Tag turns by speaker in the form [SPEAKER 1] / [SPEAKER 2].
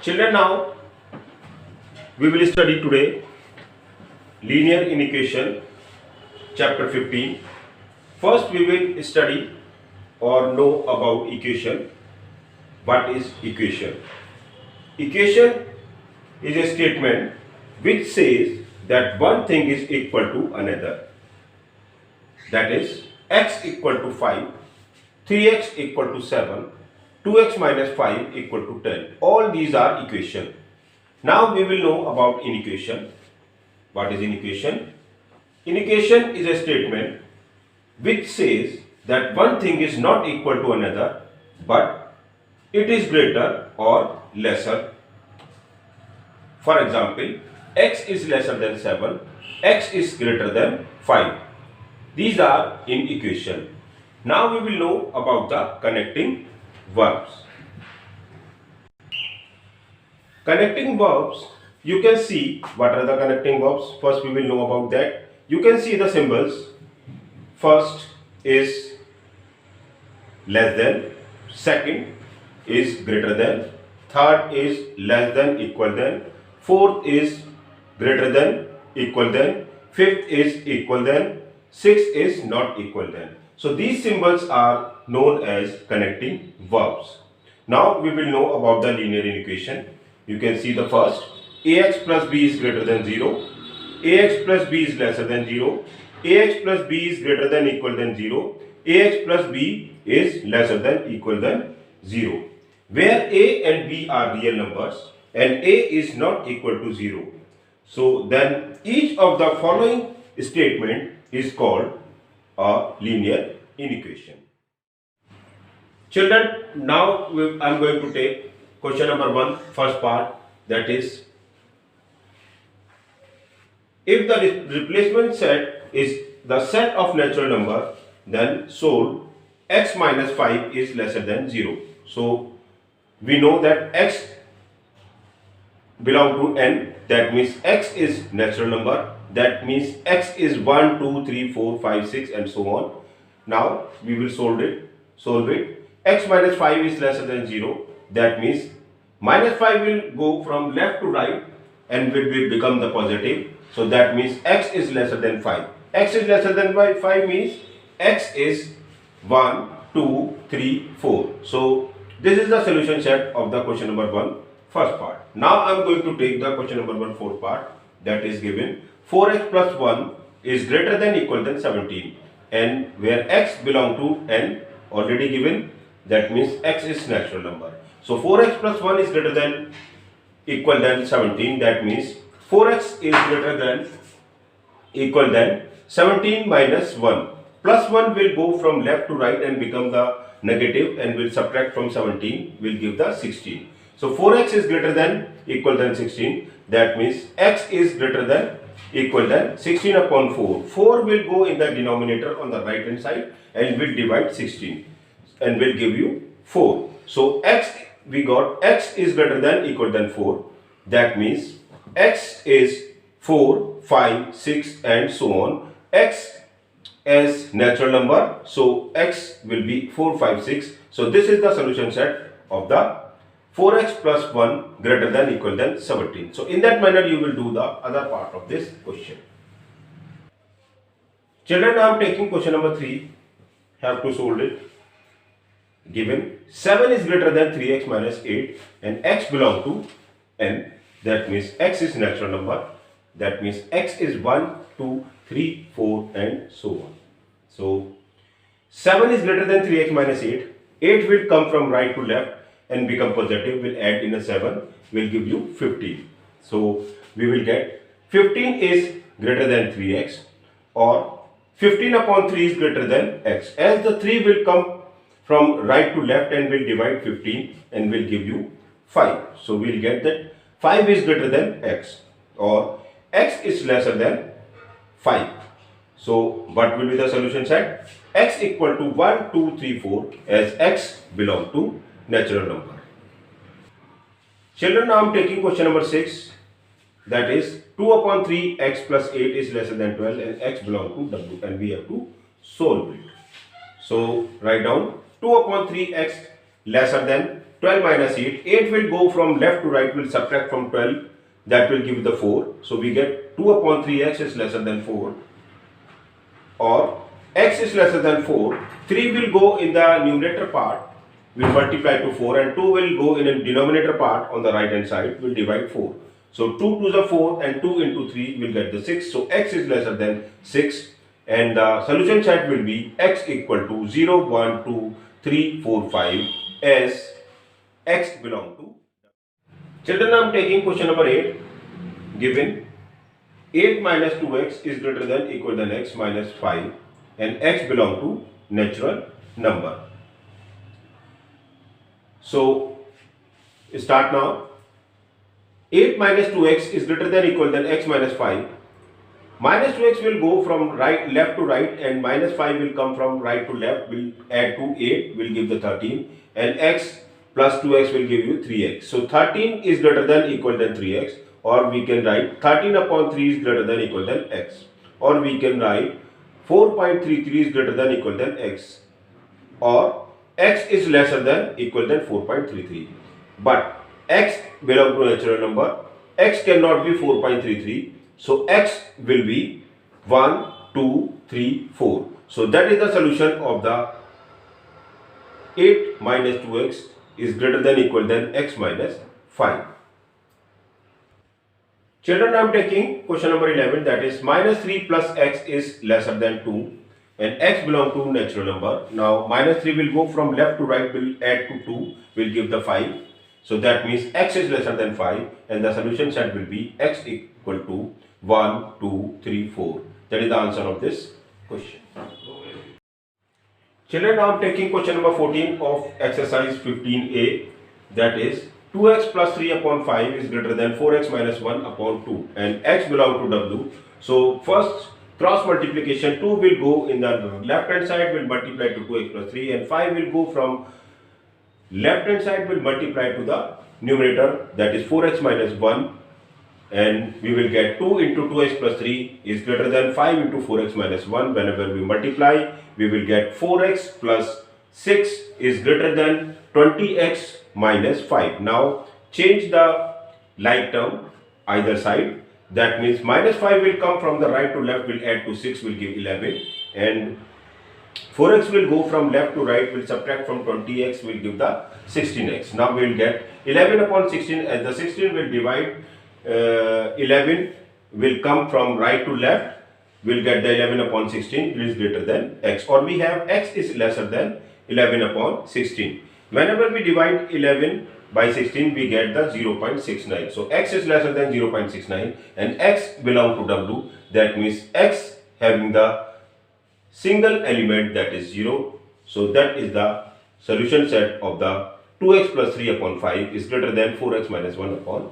[SPEAKER 1] Children, now we will study today linear inequation chapter 15. First we will study or know about equation. What is equation? Equation is a statement which says that one thing is equal to another. That is x equal to 5, 3x equal to 7, 2x minus 5 equal to 10. All these are equation. Now we will know about inequation. What is inequation? Inequation is a statement which says that one thing is not equal to another, but it is greater or lesser. For example, x is lesser than 7, x is greater than 5. These are in equation. Now we will know about the connecting verbs. Connecting verbs, you can see what are the connecting verbs. First we will know about that. You can see the symbols. First is less than, second is greater than, third is less than, equal than, fourth is greater than, equal than, fifth is equal than, sixth is not equal than. So these symbols are known as connecting verbs. Now we will know about the linear inequation. You can see the first, ax plus b is greater than 0, ax plus b is lesser than 0, ax plus b is greater than equal than 0, ax plus b is lesser than equal than 0. Where a and b are real numbers and a is not equal to 0. So then each of the following statement is called a linear inequation. Children, now I am going to take question number 1, first part, that is, if the replacement set is the set of natural number, then solve x minus 5 is lesser than 0. So we know that x belong to n, that means x is natural number, that means x is 1, 2, 3, 4, 5, 6 and so on. Now we will solve it. X minus 5 is lesser than 0, that means minus 5 will go from left to right and will become the positive. So that means x is lesser than 5. X is lesser than 5 means x is 1, 2, 3, 4. So this is the solution set of the question number 1, first part. Now I am going to take the question number 1, fourth part, that is given 4x plus 1 is greater than equal than 17, and where x belong to n already given, that means x is natural number. So 4x plus 1 is greater than equal than 17, that means 4x is greater than equal than 17 minus 1. Plus 1 will go from left to right and become the negative and will subtract from 17, will give the 16. So 4x is greater than equal than 16, that means x is greater than equal than 16 upon 4. 4 will go in the denominator on the right hand side and will divide 16 and will give you 4. So we got x is greater than equal than 4, that means x is 4, 5, 6 and so on. X as natural number, so x will be 4, 5, 6. So this is the solution set of the 4x plus 1 greater than equal than 17. So in that manner you will do the other part of this question. Children, I am taking question number 3. Have to solve it. Given 7 is greater than 3x minus 8 and x belong to n, that means x is natural number, that means x is 1, 2, 3, 4 and so on. So 7 is greater than 3x minus 8. 8 will come from right to left and become positive, will add in a 7, will give you 15. So we will get 15 is greater than 3x, or 15 upon 3 is greater than x. As the 3 will come from right to left and will divide 15 and will give you 5. So we will get that 5 is greater than x, or x is lesser than 5. So what will be the solution set? X equal to 1, 2, 3, 4, as x belong to natural number. Children, now I am taking question number 6, that is 2 upon 3 x plus 8 is lesser than 12 and x belong to w, and we have to solve it. So write down 2 upon 3 x lesser than 12 minus 8. 8 will go from left to right, will subtract from 12. That will give the 4. So we get 2 upon 3x is lesser than 4. Or x is lesser than 4. 3 will go in the numerator part, will multiply to 4, and 2 will go in a denominator part on the right hand side, will divide 4. So 2 to the 4 and 2 into 3 will get the 6. So x is lesser than 6, and the solution set will be x equal to 0, 1, 2, 3, 4, 5 as x belong to. Children, I am taking question number 8. Given 8 minus 2x is greater than equal than x minus 5 and x belong to natural number. So start now. 8 minus 2x is greater than equal than x minus 5. Minus 2x will go from left to right, and minus 5 will come from right to left, will add to 8, will give the 13, and x plus 2x will give you 3x. So 13 is greater than equal than 3x, or we can write 13 upon 3 is greater than equal than x, or we can write 4.33 is greater than equal than x, or x is lesser than equal than 4.33. But x belongs to natural number, x cannot be 4.33, so x will be 1, 2, 3, 4. So that is the solution of the 8 minus 2x is greater than equal than x minus 5. Children, I am taking question number 11, that is minus 3 plus x is lesser than 2 and x belong to natural number. Now minus 3 will go from left to right, will add to 2, will give the 5. So that means x is lesser than 5, and the solution set will be x equal to 1, 2, 3, 4. That is the answer of this question. Children, now I am taking question number 14 of exercise 15a, that is 2x plus 3 upon 5 is greater than 4x minus 1 upon 2 and x belong to w. So first cross multiplication, 2 will go in the left hand side, will multiply to 2x plus 3, and 5 will go from left hand side, will multiply to the numerator, that is 4x minus 1, and we will get 2 into 2x plus 3 is greater than 5 into 4x minus 1. Whenever we multiply, we will get 4x plus 6 is greater than 20x minus 5. Now change the like term either side. That means minus 5 will come from the right to left, will add to 6, will give 11, and 4x will go from left to right, will subtract from 20x, will give the 16x. Now we will get 11 upon 16, as the 16 will divide 11 will come from right to left, will get the 11 upon 16 is greater than x, or we have x is lesser than 11 upon 16. Whenever we divide 11 by 16, we get the 0.69. So x is lesser than 0.69 and x belong to w. That means x having the single element, that is 0. So that is the solution set of the 2x plus 3 upon 5 is greater than 4x minus 1 upon